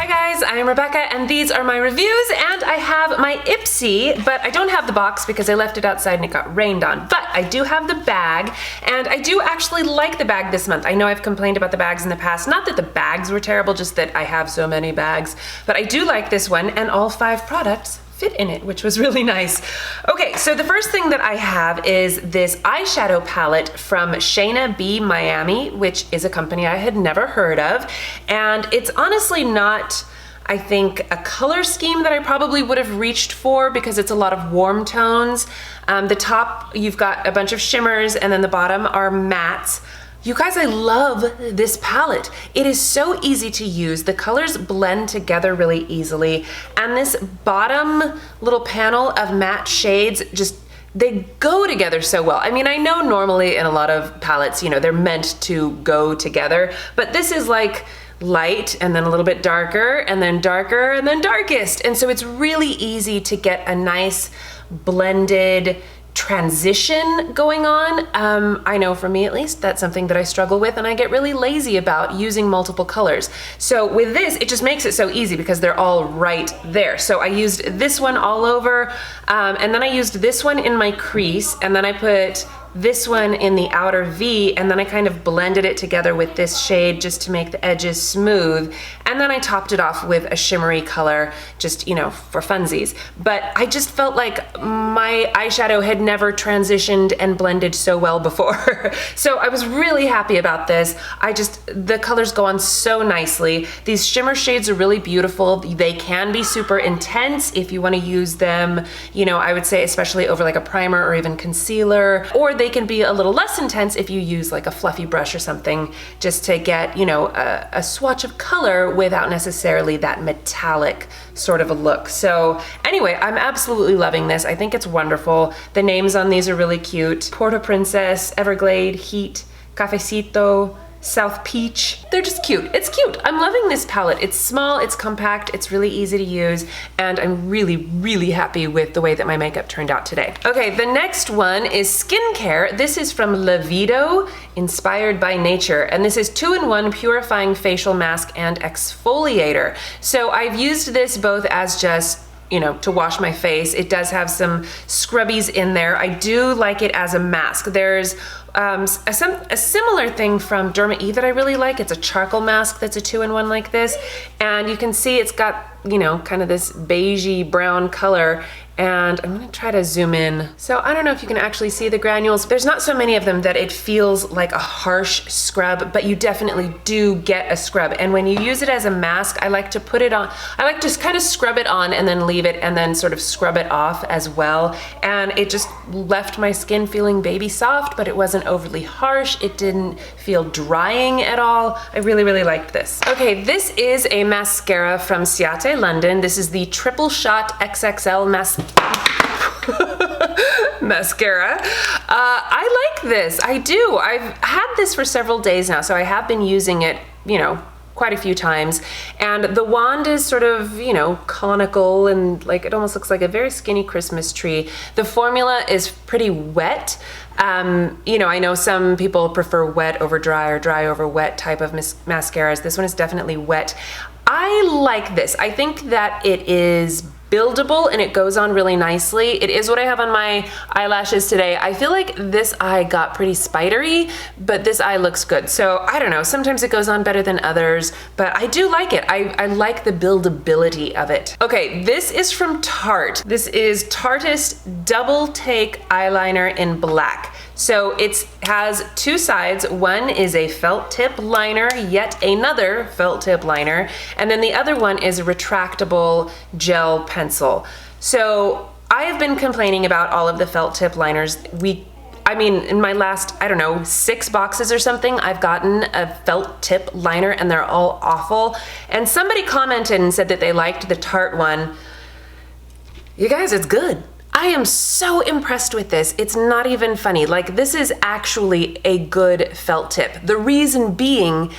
Hi guys, I am Rebecca and these are my reviews, and I have my IPSY, but I don't have the box because I left it outside and it got rained on. But I do have the bag, and I do actually like the bag this month. I know I've complained about the bags in the past. Not that the bags were terrible, just that I have so many bags. But I do like this one, and all 5 products fit in it, which was really nice. Okay, so the first thing that I have is this eyeshadow palette from SHAINA B Miami, which is a company I had never heard of. And it's honestly not, I think, a color scheme that I probably would have reached for because it's a lot of warm tones. The top, you've got a bunch of shimmers, and then the bottom are mattes. You guys, I love this palette. It is so easy to use. The colors blend together really easily. And this bottom little panel of matte shades, just, they go together so well. I mean, I know normally in a lot of palettes, you know, they're meant to go together, but this is like light and then a little bit darker and then darker and then darkest. And so it's really easy to get a nice blended transition going on. I know for me at least, that's something that I struggle with, and I get really lazy about using multiple colors. So with this, it just makes it so easy because they're all right there. So I used this one all over, and then I used this one in my crease, and then I put this one in the outer V, and then I kind of blended it together with this shade just to make the edges smooth. And then I topped it off with a shimmery color, just, you know, for funsies. But I just felt like my eyeshadow had never transitioned and blended so well before. So I was really happy about this. The colors go on so nicely. These shimmer shades are really beautiful. They can be super intense if you want to use them, you know, I would say especially over like a primer or even concealer, or they can be a little less intense if you use like a fluffy brush or something just to get, you know, a swatch of color without necessarily that metallic sort of a look. So anyway, I'm absolutely loving this. I think it's wonderful. The names on these are really cute. Porto Princess, Everglade, Heat, Cafecito, South Peach. They're just cute. It's cute. I'm loving this palette. It's small, it's compact, it's really easy to use, and I'm really, really happy with the way that my makeup turned out today. Okay, the next one is skincare. This is from LAVIDO, Inspired by Nature, and this is 2-in-1 Purifying Facial Mask and Exfoliator. So I've used this both as just, you know, to wash my face. It does have some scrubbies in there. I do like it as a mask. There's a similar thing from Derma E that I really like. It's a charcoal mask that's a 2-in-1 like this. And you can see it's got, you know, kind of this beigey brown color. And I'm gonna try to zoom in. So I don't know if you can actually see the granules. There's not so many of them that it feels like a harsh scrub, but you definitely do get a scrub. And when you use it as a mask, I like to put it on, I like to kind of scrub it on and then leave it and then sort of scrub it off as well. And it just left my skin feeling baby soft, but it wasn't overly harsh. It didn't feel drying at all. I really, really liked this. Okay, this is a mascara from CIATÉ London. This is the Triple Shot XXL mascara. I like this. I do. I've had this for several days now, so I have been using it, you know, quite a few times. And the wand is sort of, you know, conical, and like it almost looks like a very skinny Christmas tree. The formula is pretty wet. You know, I know some people prefer wet over dry or dry over wet type of mascaras. This one is definitely wet. I like this. I think that it is buildable and it goes on really nicely. It is what I have on my eyelashes today. I feel like this eye got pretty spidery, but this eye looks good. So I don't know, sometimes it goes on better than others, but I do like it. I like the buildability of it. Okay, this is from Tarte. This is Tarteist Double Take Eyeliner in black. So it has 2 sides. One is a felt tip liner, yet another felt tip liner, and then the other one is a retractable gel pencil. So I have been complaining about all of the felt tip liners. I mean, in my last, I don't know, 6 boxes or something, I've gotten a felt tip liner and they're all awful. And somebody commented and said that they liked the Tarte one. You guys, it's good. I am so impressed with this. It's not even funny. Like, this is actually a good felt tip. The reason being,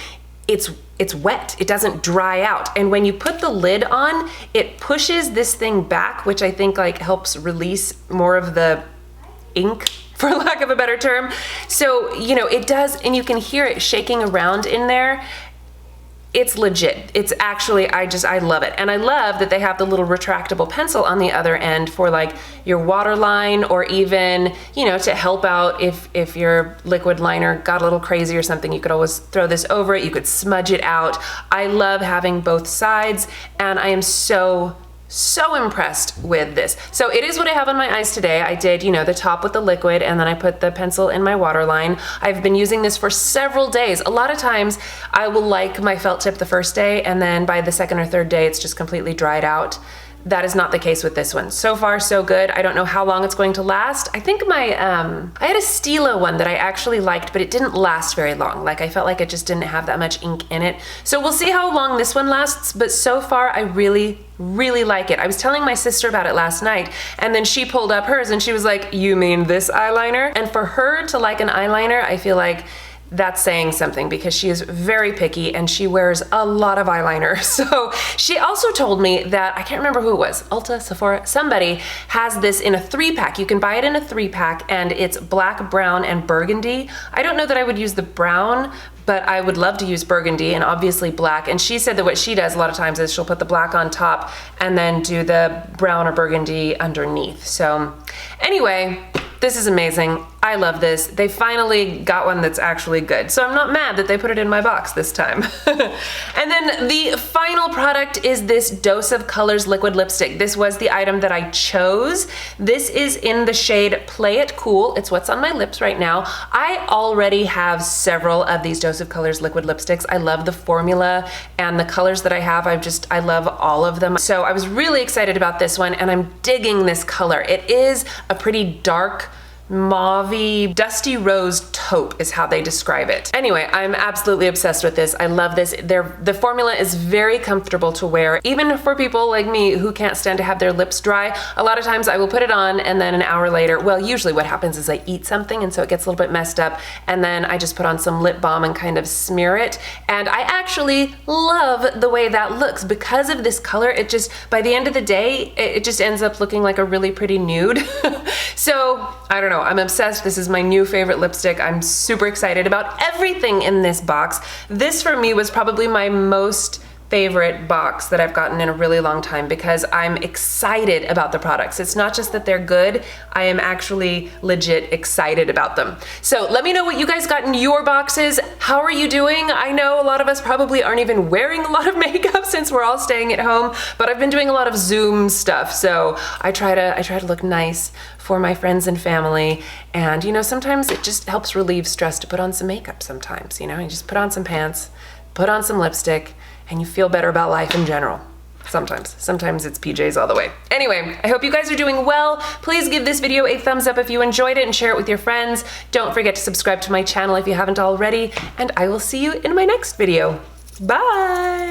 it's wet. It doesn't dry out. And when you put the lid on, it pushes this thing back, which I think like helps release more of the ink, for lack of a better term. So, you know, it does, and you can hear it shaking around in there. it's legit. It's actually, I love it. And I love that they have the little retractable pencil on the other end for like your waterline, or even, you know, to help out if your liquid liner got a little crazy or something, you could always throw this over it. You could smudge it out. I love having both sides, and I am so impressed with this. So it is what I have on my eyes today. I did, you know, the top with the liquid, and then I put the pencil in my waterline. I've been using this for several days. A lot of times I will like my felt tip the first day, and then by the second or third day it's just completely dried out. That is not the case with this one. So far, so good. I don't know how long it's going to last. I think my, I had a Stila one that I actually liked, but it didn't last very long. Like, I felt like it just didn't have that much ink in it. So we'll see how long this one lasts, but so far I really like it. I was telling my sister about it last night, and then she pulled up hers and she was like, "You mean this eyeliner?" And for her to like an eyeliner, I feel like that's saying something, because she is very picky and she wears a lot of eyeliner. So she also told me that, I can't remember who it was, Ulta, Sephora, somebody has this in a 3-pack. You can buy it in a 3-pack, and it's black, brown, and burgundy. I don't know that I would use the brown, but I would love to use burgundy and obviously black. And she said that what she does a lot of times is she'll put the black on top and then do the brown or burgundy underneath. So anyway, this is amazing. I love this. They finally got one that's actually good. So I'm not mad that they put it in my box this time. And then the final product is this Dose of Colors liquid lipstick. This was the item that I chose. This is in the shade Play It Cool. It's what's on my lips right now. I already have several of these Dose of Colors liquid lipsticks. I love the formula and the colors that I have. I love all of them. So I was really excited about this one, and I'm digging this color. It is a pretty dark, mauve-y, dusty rose taupe is how they describe it. Anyway, I'm absolutely obsessed with this. I love this. The formula is very comfortable to wear, even for people like me who can't stand to have their lips dry. A lot of times I will put it on, and then an hour later, well, usually what happens is I eat something, and so it gets a little bit messed up, and then I just put on some lip balm and kind of smear it. And I actually love the way that looks. Because of this color, it just, by the end of the day, it just ends up looking like a really pretty nude. So, I don't know. I'm obsessed. This is my new favorite lipstick. I'm super excited about everything in this box. This for me was probably my most favorite box that I've gotten in a really long time, because I'm excited about the products. It's not just that they're good, I am actually legit excited about them. So let me know what you guys got in your boxes. How are you doing? I know a lot of us probably aren't even wearing a lot of makeup since we're all staying at home, but I've been doing a lot of Zoom stuff, so I try to look nice for my friends and family. And you know, sometimes it just helps relieve stress to put on some makeup sometimes, you know, you just put on some pants, put on some lipstick, and you feel better about life in general. Sometimes it's PJs all the way. Anyway, I hope you guys are doing well. Please give this video a thumbs up if you enjoyed it, and share it with your friends. Don't forget to subscribe to my channel if you haven't already, and I will see you in my next video. Bye!